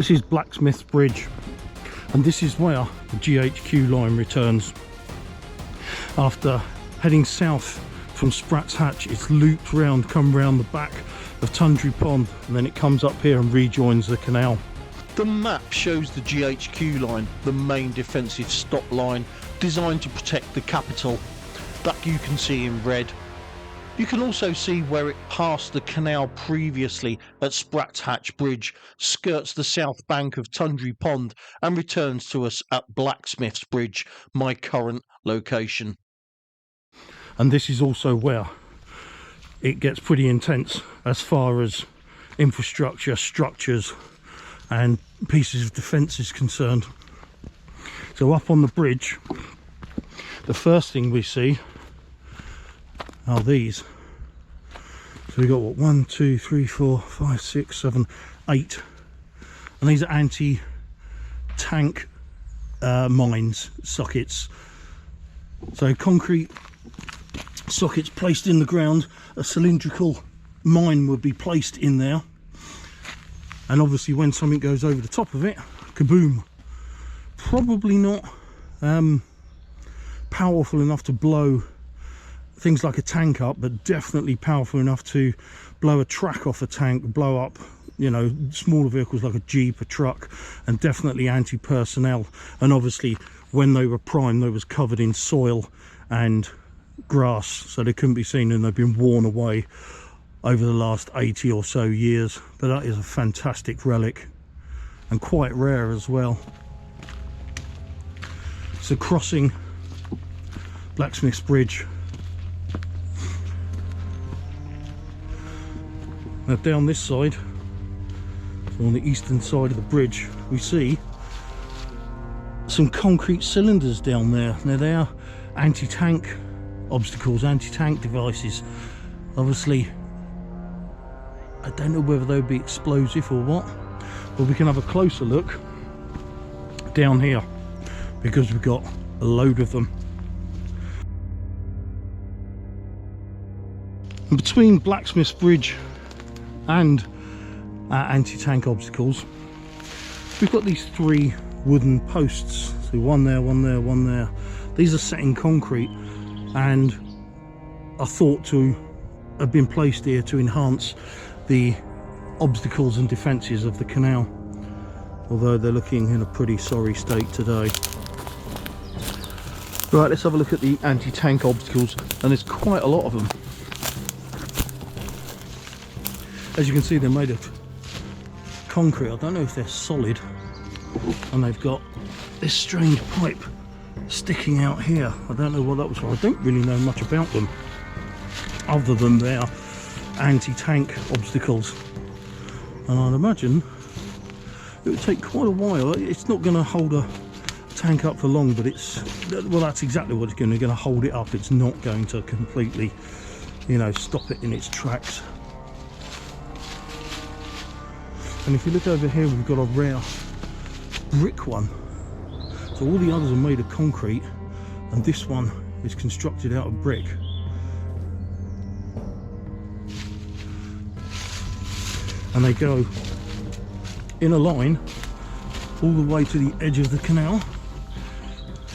This is Blacksmith's Bridge, and this is where the GHQ line returns. After heading south from Spratt's Hatch, it's looped round, come round the back of Tundry Pond, and then it comes up here and rejoins the canal. The map shows the GHQ line, the main defensive stop line designed to protect the capital, that you can see in red. You can also see where it passed the canal previously at Spratt's Hatch Bridge, skirts the south bank of Tundry Pond and returns to us at Blacksmith's Bridge, my current location. And this is also where it gets pretty intense as far as infrastructure, structures and pieces of defence is concerned. So up on the bridge, the first thing we see are these. So we've got what, 1, 2, 3, 4, 5, 6, 7, 8, and these are anti-tank mines sockets. So concrete sockets placed in the ground, a cylindrical mine would be placed in there, and obviously when something goes over the top of it, kaboom. Probably not powerful enough to blow things like a tank up, but definitely powerful enough to blow a track off a tank, blow up, you know, smaller vehicles like a jeep, a truck, and definitely anti-personnel. And obviously when they were primed, they was covered in soil and grass, so they couldn't be seen, and they've been worn away over the last 80 or so years. But that is a fantastic relic and quite rare as well. So crossing Blacksmith's Bridge. Now down this side, so on the eastern side of the bridge, we see some concrete cylinders down there. Now they are anti-tank obstacles, anti-tank devices. Obviously, I don't know whether they would be explosive or what, but we can have a closer look down here because we've got a load of them. And between Blacksmith's Bridge and anti-tank obstacles, we've got these 3 wooden posts. So one there, one there, one there. These are set in concrete and are thought to have been placed here to enhance the obstacles and defences of the canal, although they're looking in a pretty sorry state today. Right, let's have a look at the anti-tank obstacles, and there's quite a lot of them. As you can see, they're made of concrete. I don't know if they're solid, and they've got this strange pipe sticking out here. I don't know what that was for. I don't really know much about them other than they're anti-tank obstacles, and I'd imagine it would take quite a while. It's not going to hold a tank up for long, but it's, well, that's exactly what it's going to hold it up. It's not going to completely, you know, stop it in its tracks. And if you look over here, we've got a rare brick one. So all the others are made of concrete, and this one is constructed out of brick. And they go in a line all the way to the edge of the canal.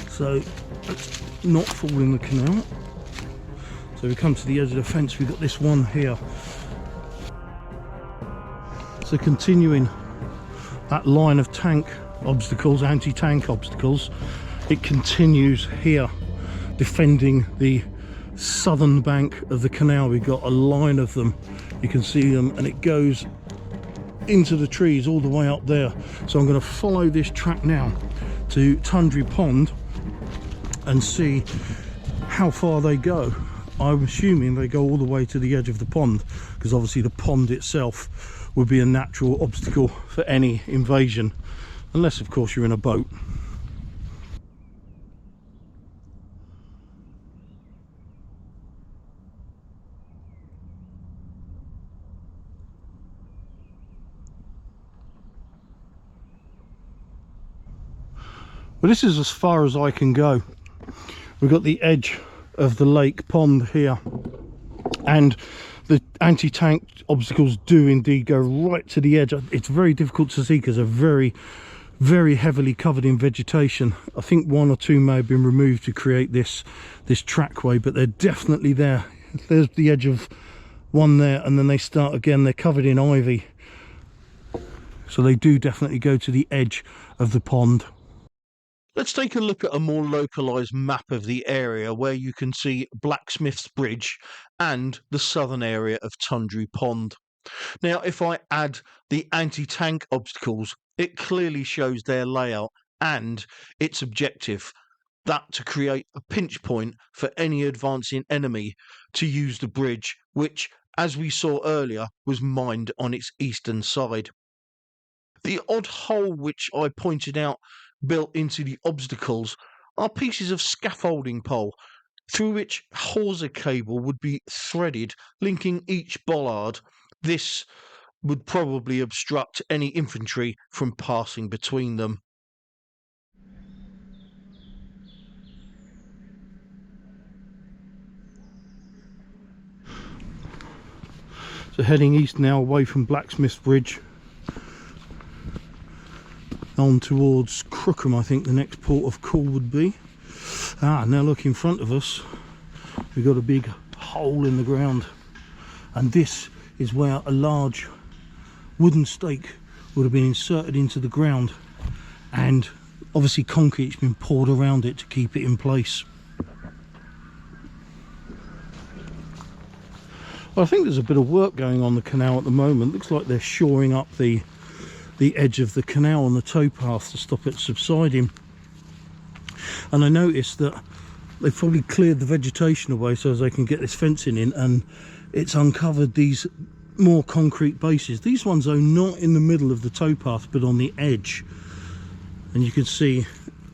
So let's not fall in the canal. So we come to the edge of the fence, we've got this one here. So continuing that line of tank obstacles, anti-tank obstacles, it continues here, defending the southern bank of the canal. We've got a line of them, you can see them, and it goes into the trees all the way up there. So I'm going to follow this track now to Tundry Pond and see how far they go. I'm assuming they go all the way to the edge of the pond, because obviously the pond itself would be a natural obstacle for any invasion, unless of course you're in a boat. Well, this is as far as I can go. We've got the edge of the lake pond here, and the anti-tank obstacles do indeed go right to the edge. It's very difficult to see because they're very heavily covered in vegetation. I think one or two may have been removed to create this trackway, but they're definitely there. There's the edge of one there, and then they start again. They're covered in ivy, so they do definitely go to the edge of the pond. Let's take a look at a more localised map of the area where you can see Blacksmith's Bridge and the southern area of Tundry Pond. Now, if I add the anti-tank obstacles, it clearly shows their layout and its objective, that to create a pinch point for any advancing enemy to use the bridge, which, as we saw earlier, was mined on its eastern side. The odd hole which I pointed out built into the obstacles are pieces of scaffolding pole through which hawser cable would be threaded, linking each bollard. This would probably obstruct any infantry from passing between them. So heading east now, away from Blacksmith's Bridge, on towards Crookham, I think the next port of call would be. Now look in front of us, we've got a big hole in the ground, and this is where a large wooden stake would have been inserted into the ground, and obviously concrete's been poured around it to keep it in place. Well, I think there's a bit of work going on the canal at the moment. Looks like they're shoring up the edge of the canal on the towpath to stop it subsiding. And I noticed that they've probably cleared the vegetation away so as they can get this fencing in, and it's uncovered these more concrete bases. These ones are not in the middle of the towpath but on the edge, and you can see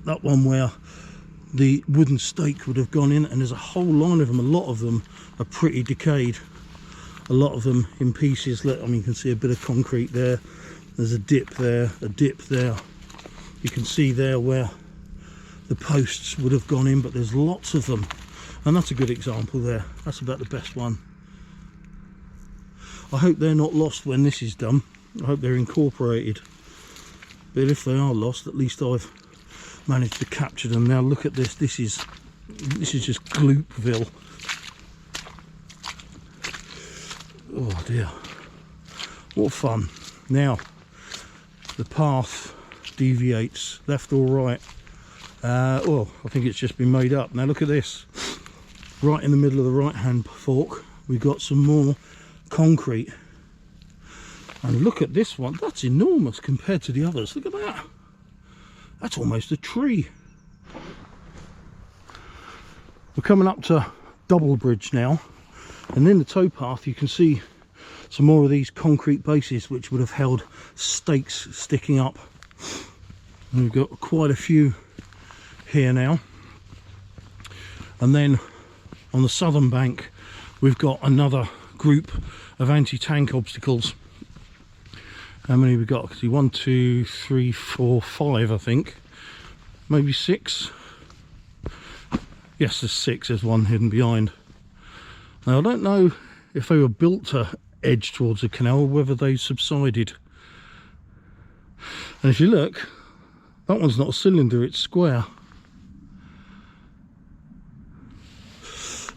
that one where the wooden stake would have gone in, and there's a whole line of them. A lot of them are pretty decayed, a lot of them in pieces. Look, I mean, you can see a bit of concrete there. There's a dip there, a dip there. You can see there where the posts would have gone in, but there's lots of them, and that's a good example there. That's about the best one. I hope they're not lost when this is done. I hope they're incorporated, but if they are lost, at least I've managed to capture them. Now look at this. This is just Gloopville. Oh dear, what fun. Now the path deviates left or right. Oh, I think it's just been made up. Now look at this. Right in the middle of the right hand fork, we've got some more concrete. And look at this one. That's enormous compared to the others. Look at that. That's almost a tree. We're coming up to Double Bridge now, and in the towpath you can see some more of these concrete bases which would have held stakes sticking up. And we've got quite a few here now. And then on the southern bank we've got another group of anti-tank obstacles. How many we got? See, 1, 2, 3, 4, 5, I think, maybe 6. Yes, there's 6. There's one hidden behind. Now I don't know if they were built to edge towards the canal or whether they subsided. And if you look, that one's not a cylinder, it's square.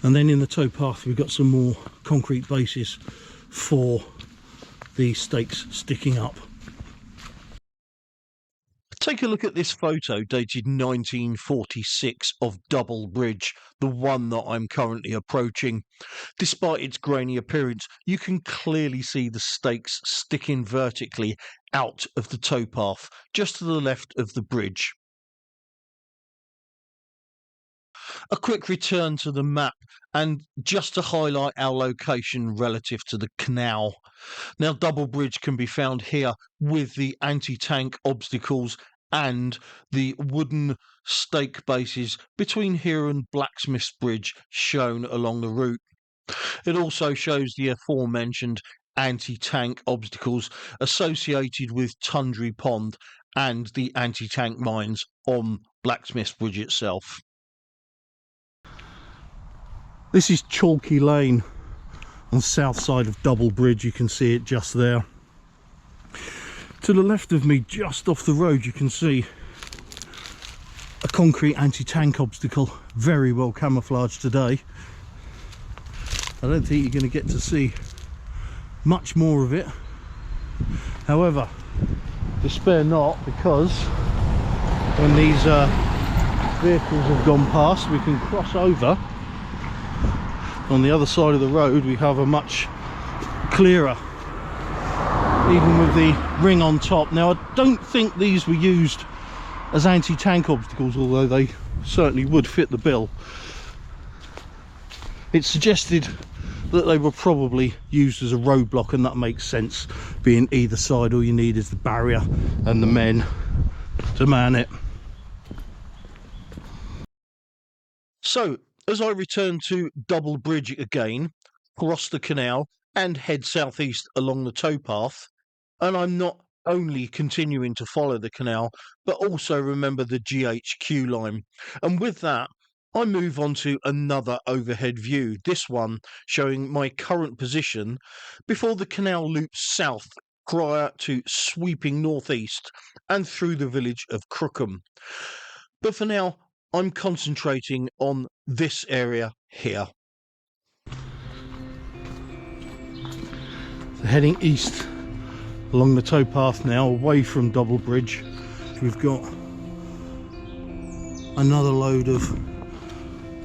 And then in the towpath we've got some more concrete bases for the stakes sticking up. Take a look at this photo dated 1946 of Double Bridge, the one that I'm currently approaching. Despite its grainy appearance, you can clearly see the stakes sticking vertically out of the towpath just to the left of the bridge. A quick return to the map, and just to highlight our location relative to the canal. Now Double Bridge can be found here with the anti-tank obstacles and the wooden stake bases between here and Blacksmith's Bridge shown along the route. It also shows the aforementioned anti-tank obstacles associated with Tundry Pond and the anti-tank mines on Blacksmith's Bridge itself. This is Chalky Lane on the south side of Double Bridge. You can see it just there. To the left of me, just off the road, you can see a concrete anti-tank obstacle, very well camouflaged today. I don't think you're going to get to see much more of it. However, despair not, because when these vehicles have gone past, we can cross over. On the other side of the road we have a much clearer, even with the ring on top. Now, I don't think these were used as anti-tank obstacles, although they certainly would fit the bill. It's suggested that they were probably used as a roadblock, and that makes sense, being either side all you need is the barrier and the men to man it. So as I return to Double Bridge again, cross the canal and head southeast along the towpath, and I'm not only continuing to follow the canal but also remember the GHQ line, and with that I move on to another overhead view, this one showing my current position before the canal loops south prior to sweeping northeast and through the village of Crookham. But for now, I'm concentrating on this area here. So heading east along the towpath now, away from Double Bridge, we've got another load of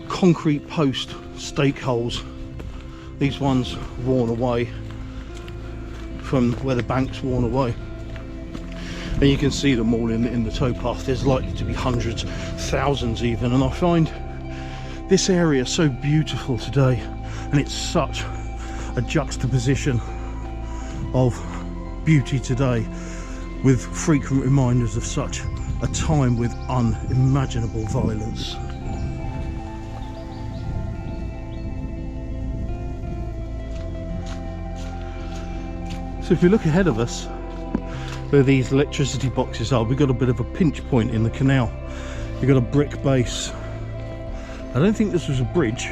concrete post stake holes. These ones worn away from where the bank's worn away, and you can see them all in the towpath. There's likely to be hundreds, thousands even, and I find this area so beautiful today, and it's such a juxtaposition of beauty today with frequent reminders of such a time with unimaginable violence. So if you look ahead of us, where these electricity boxes are, we've got a bit of a pinch point in the canal. You've got a brick base. I don't think this was a bridge.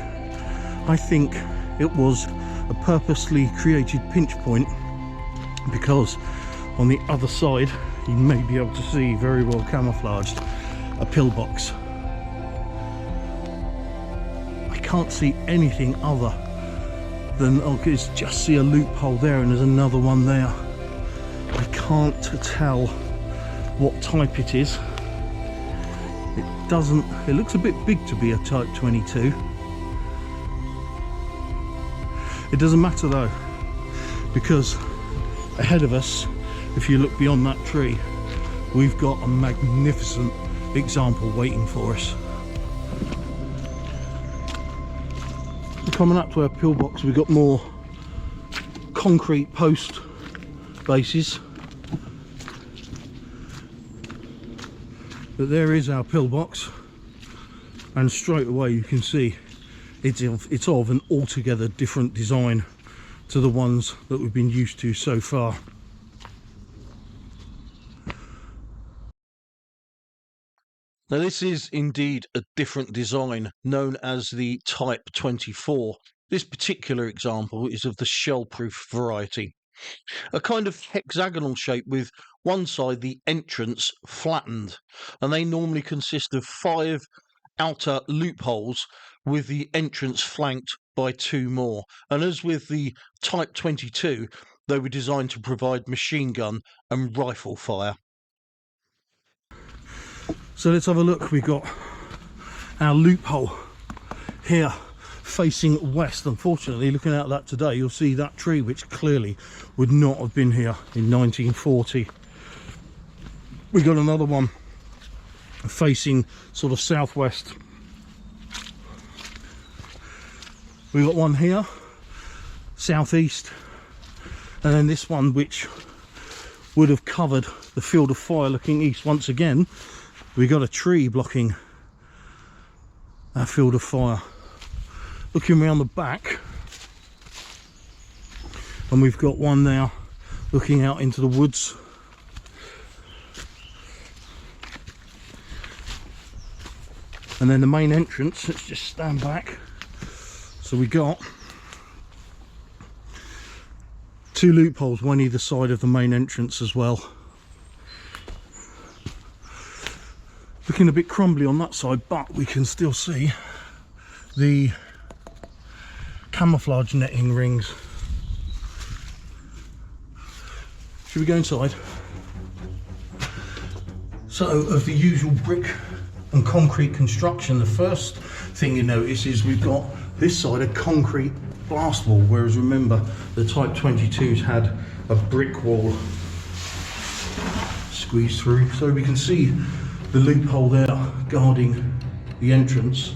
I think it was a purposely created pinch point, because on the other side, you may be able to see, very well camouflaged, a pillbox. I can't see anything other than, I can just see a loophole there, and there's another one there. I can't tell what type it is. It looks a bit big to be a Type 22. It doesn't matter though, because ahead of us, if you look beyond that tree, we've got a magnificent example waiting for us. Coming up to our pillbox, we've got more concrete post bases, but there is our pillbox, and straight away you can see it's of an altogether different design to the ones that we've been used to so far. Now this is indeed a different design, known as the Type 24. This particular example is of the shell-proof variety. A kind of hexagonal shape with one side, the entrance, flattened, and they normally consist of 5 outer loopholes with the entrance flanked by 2 more. And as with the Type 22, they were designed to provide machine gun and rifle fire. So let's have a look. We've got our loophole here facing west. Unfortunately, looking out that today, you'll see that tree, which clearly would not have been here in 1940. We've got another one facing sort of southwest. We've got one here southeast, and then this one which would have covered the field of fire looking east. Once again, we got a tree blocking our field of fire. Looking around the back, and we've got one now looking out into the woods. And then the main entrance, let's just stand back. So we got 2 loopholes, one either side of the main entrance as well. Looking a bit crumbly on that side, but we can still see the camouflage netting rings. Should we go inside? So, of the usual brick and concrete construction, the first thing you notice is we've got this side a concrete blast wall, whereas remember the Type 22s had a brick wall squeezed through. So we can see the loophole there guarding the entrance.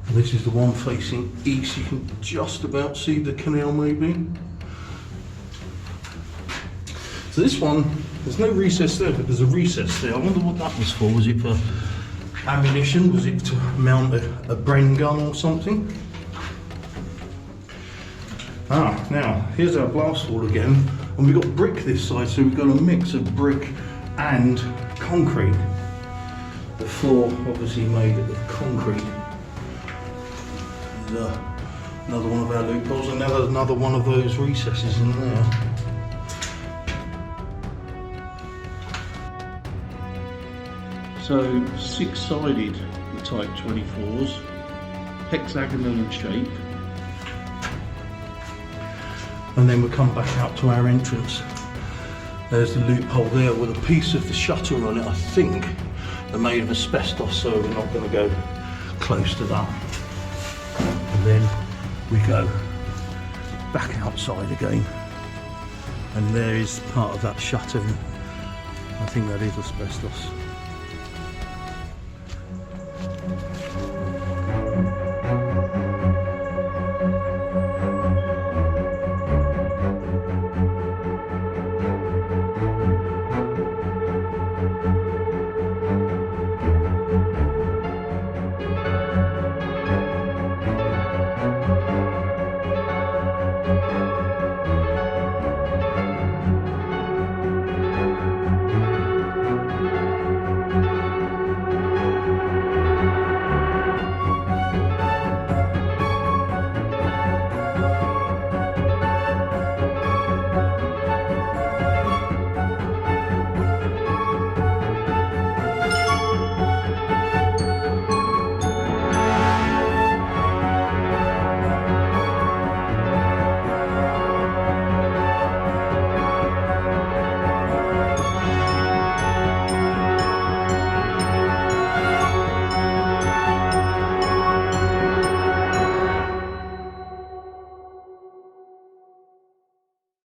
And this is the one facing east. You can just about see the canal maybe. So this one, there's no recess there, but there's a recess there. I wonder what that was for. Was it for ammunition? Was it to mount a Bren gun or something? Now, here's our blast wall again. And we've got brick this side, so we've got a mix of brick and concrete. The floor obviously made of concrete. There's another one of our loopholes, and now there's another one of those recesses in there. So 6-sided the Type 24s, hexagonal in shape. And then we come back out to our entrance. There's the loophole there with a piece of the shutter on it. I think they're made of asbestos, so we're not going to go close to that. And then we go back outside again. And there is part of that shutter. I think that is asbestos.